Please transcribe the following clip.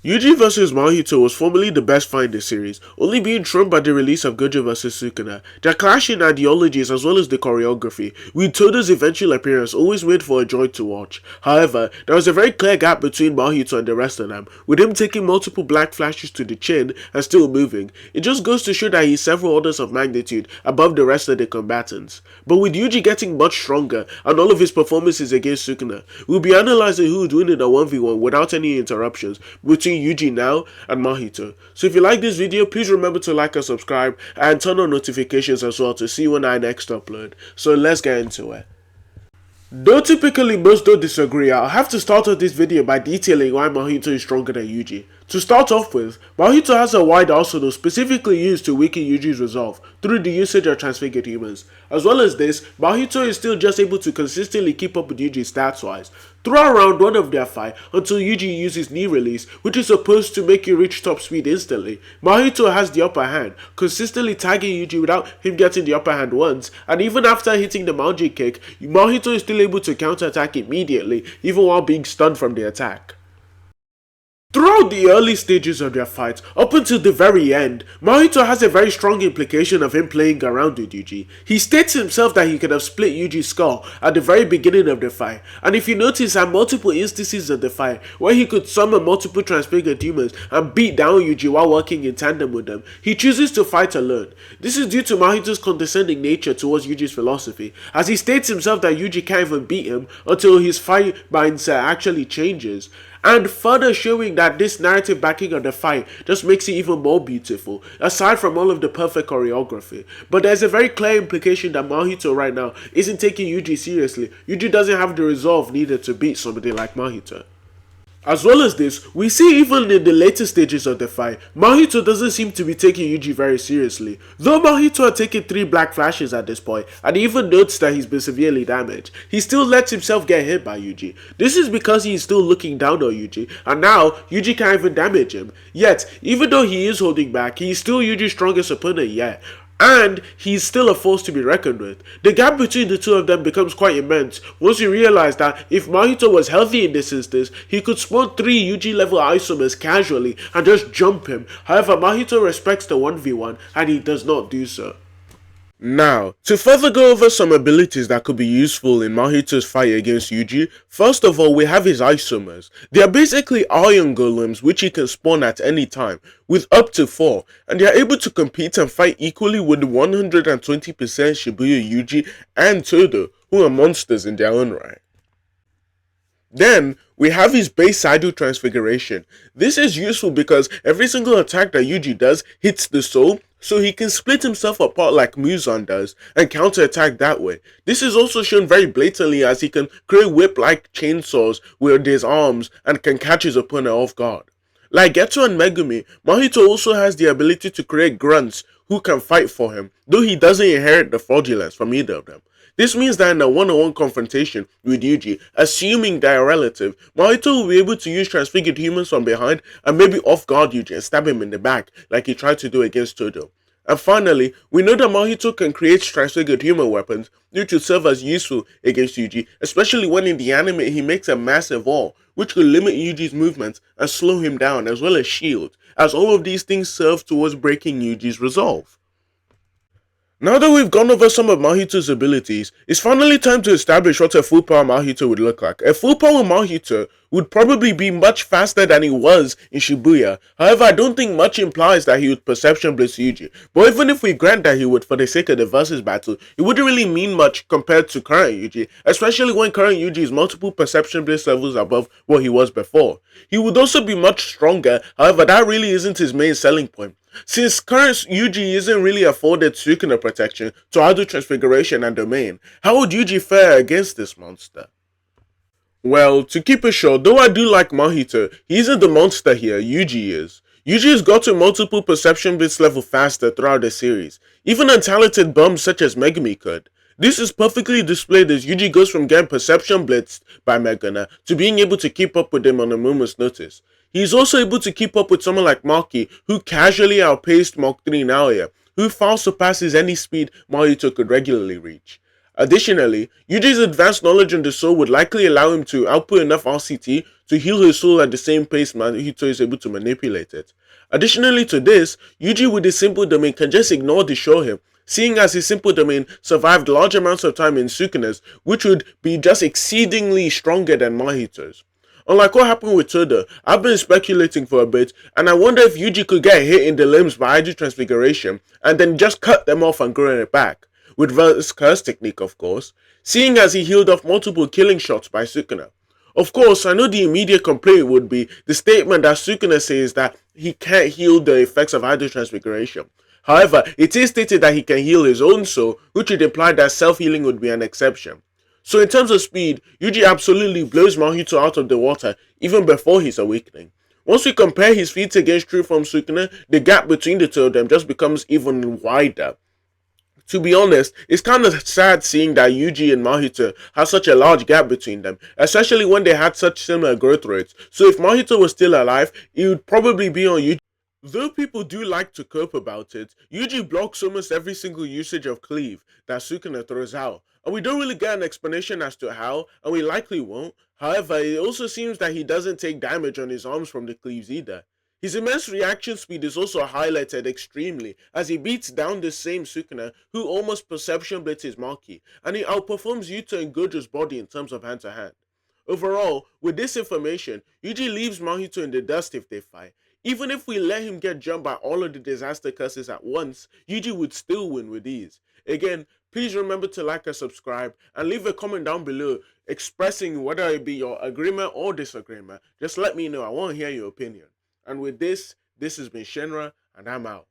Yuji vs Mahito was formerly the best fight in the series, only being trumped by the release of Gojo vs Sukuna. Their clashing ideologies as well as the choreography, with Todo's eventual appearance, always made for a joy to watch. However, there was a very clear gap between Mahito and the rest of them, with him taking multiple black flashes to the chin and still moving. It just goes to show that he's several orders of magnitude above the rest of the combatants. But with Yuji getting much stronger and all of his performances against Sukuna, we'll be analyzing who would win in a 1v1 without any interruptions between Yuji now and Mahito. So if you like this video, please remember to like and subscribe and turn on notifications as well to see when I next upload. So let's get into it. Though typically most don't disagree, I'll have to start off this video by detailing why Mahito is stronger than Yuji. To start off with, Mahito has a wide arsenal specifically used to weaken Yuji's resolve through the usage of transfigured humans. As well as this, Mahito is still just able to consistently keep up with Yuji stats wise throughout round 1 of their fight until Yuji uses knee release, which is supposed to make you reach top speed instantly. Mahito has the upper hand, consistently tagging Yuji without him getting the upper hand once, and even after hitting the Manji kick, Mahito is still able to counterattack immediately, even while being stunned from the attack. Throughout the early stages of their fight, up until the very end, Mahito has a very strong implication of him playing around with Yuji. He states himself that he could have split Yuji's skull at the very beginning of the fight, and if you notice at multiple instances of the fight where he could summon multiple transfigured humans and beat down Yuji while working in tandem with them, he chooses to fight alone. This is due to Mahito's condescending nature towards Yuji's philosophy, as he states himself that Yuji can't even beat him until his fight mindset actually changes. And further showing that this narrative backing of the fight just makes it even more beautiful, aside from all of the perfect choreography. But there's a very clear implication that Mahito right now isn't taking Yuji seriously. Yuji doesn't have the resolve needed to beat somebody like Mahito. As well as this, we see even in the later stages of the fight, Mahito doesn't seem to be taking Yuji very seriously. Though Mahito had taken 3 black flashes at this point, and even notes that he's been severely damaged, he still lets himself get hit by Yuji. This is because he is still looking down on Yuji, and now Yuji can't even damage him. Yet, even though he is holding back, he is still Yuji's strongest opponent yet. And he's still a force to be reckoned with. The gap between the two of them becomes quite immense once you realize that if Mahito was healthy in this instance, he could spawn 3 Yuji level isomers casually and just jump him. However, Mahito respects the 1v1 and he does not do so. Now, to further go over some abilities that could be useful in Mahito's fight against Yuji, first of all we have his isomers. They are basically iron golems which he can spawn at any time, with up to 4, and they are able to compete and fight equally with 120% Shibuya Yuji and Todo, who are monsters in their own right. Then, we have his base Idol Transfiguration. This is useful because every single attack that Yuji does hits the soul, so he can split himself apart like Muzan does and counterattack that way. This is also shown very blatantly as he can create whip-like chainsaws with his arms and can catch his opponent off guard. Like Geto and Megumi, Mahito also has the ability to create grunts who can fight for him, though he doesn't inherit the fraudulence from either of them. This means that in a one-on-one confrontation with Yuji, assuming they are relative, Mahito will be able to use transfigured humans from behind and maybe off-guard Yuji and stab him in the back like he tried to do against Todo. And finally, we know that Mahito can create transfigured human weapons which will serve as useful against Yuji, especially when in the anime he makes a massive wall which could limit Yuji's movements and slow him down, as well as shield, as all of these things serve towards breaking Yuji's resolve. Now that we've gone over some of Mahito's abilities, it's finally time to establish what a full power Mahito would look like. A full power Mahito would probably be much faster than he was in Shibuya. However, I don't think much implies that he would perception blitz Yuji. But even if we grant that he would for the sake of the versus battle, it wouldn't really mean much compared to current Yuji, especially when current Yuji is multiple perception blitz levels above what he was before. He would also be much stronger, however that really isn't his main selling point. Since current Yuji isn't really afforded Sukuna protection to Idol Transfiguration and Domain, how would Yuji fare against this monster? Well, to keep it short, though I do like Mahito, he isn't the monster here, Yuji is. Yuji has gotten multiple perception blitz level faster throughout the series, even untalented bums such as Megumi could. This is perfectly displayed as Yuji goes from getting perception blitzed by Megana to being able to keep up with him on a moment's notice. He is also able to keep up with someone like Maki, who casually outpaced Mach 3 Naoya, who far surpasses any speed Mahito could regularly reach. Additionally, Yuji's advanced knowledge on the soul would likely allow him to output enough RCT to heal his soul at the same pace Mahito is able to manipulate it. Additionally to this, Yuji with his simple domain can just ignore the Shohim, seeing as his simple domain survived large amounts of time in Sukuna's, which would be just exceedingly stronger than Mahito's. Unlike what happened with Toda, I've been speculating for a bit, and I wonder if Yuji could get hit in the limbs by Hydro Transfiguration, and then just cut them off and grow it back, with Verse Curse technique of course, seeing as he healed off multiple killing shots by Sukuna. Of course, I know the immediate complaint would be the statement that Sukuna says that he can't heal the effects of Hydro Transfiguration. However, it is stated that he can heal his own soul, which would imply that self-healing would be an exception. So in terms of speed, Yuji absolutely blows Mahito out of the water even before his awakening. Once we compare his feats against True Form Sukuna, the gap between the two of them just becomes even wider. To be honest, it's kind of sad seeing that Yuji and Mahito have such a large gap between them, especially when they had such similar growth rates. So if Mahito was still alive, it would probably be on Yuji. Though people do like to cope about it, Yuji blocks almost every single usage of cleave that Sukuna throws out, and we don't really get an explanation as to how, and we likely won't. However, it also seems that he doesn't take damage on his arms from the cleaves either. His immense reaction speed is also highlighted extremely as he beats down the same Sukuna who almost perception blitz his Maki, and he outperforms Yuta and Gojo's body in terms of hand to hand. Overall, with this information, Yuji leaves Mahito in the dust if they fight. Even if we let him get jumped by all of the disaster curses at once, Yuji would still win with ease. Again, please remember to like and subscribe, and leave a comment down below expressing whether it be your agreement or disagreement. Just let me know, I want to hear your opinion. And with this has been Shenra, and I'm out.